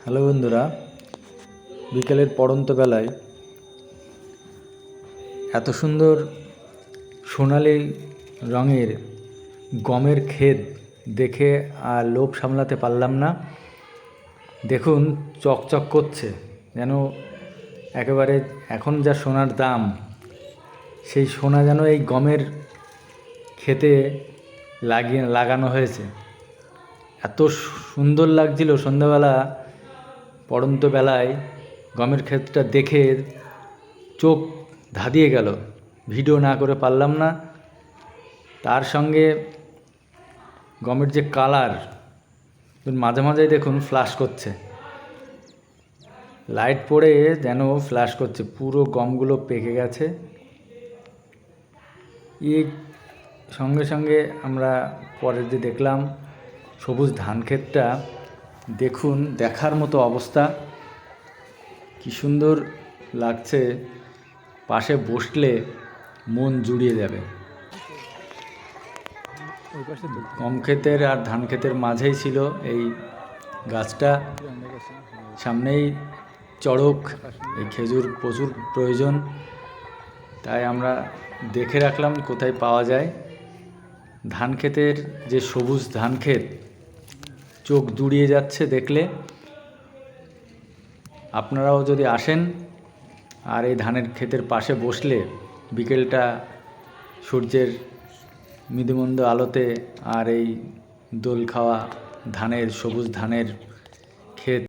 Hello বন্ধুরা, বিকেলের পড়ন্ত বেলায় এত সুন্দর সোনালি রঙের গমের ক্ষেত দেখে আর লোভ সামলাতে পারলাম না। দেখুন, চকচক করছে, যেন একেবারে এখন যা সোনার দাম, সেই সোনা যেন এই গমের ক্ষেতে লাগানো হয়েছে। এত সুন্দর লাগছিল সন্ধ্যাবেলা পড়ন্ত বেলায় গমের ক্ষেতটা দেখে চোখ ধাঁধিয়ে গেল। ভিডিও না করে পারলাম না। তার সঙ্গে গমের যে কালার, মাঝে মাঝে দেখুন ফ্ল্যাশ করছে, লাইট পড়ে যেন ফ্ল্যাশ করছে, পুরো গমগুলো পেকে গেছে। এই সঙ্গে সঙ্গে আমরা পরে যে দেখলাম সবুজ ধান ক্ষেতটা, দেখুন দেখার মতো অবস্থা, কি সুন্দর লাগছে, পাশে বসলে মন জুড়িয়ে যাবে। গম ক্ষেতের আর ধান ক্ষেতের মাঝেই ছিল এই গাছটা, সামনেই চড়ক, এই খেজুর প্রচুর প্রয়োজন, তাই আমরা দেখে রাখলাম কোথায় পাওয়া যায়। ধান ক্ষেতের যে সবুজ ধান ক্ষেত, চোখ জুড়িয়ে যাচ্ছে দেখলে। আপনারাও যদি আসেন আর এই ধানের ক্ষেতের পাশে বসলে বিকেলটা সূর্যের মৃদুমন্দ আলোতে আর এই দোল খাওয়া ধানের, সবুজ ধানের ক্ষেত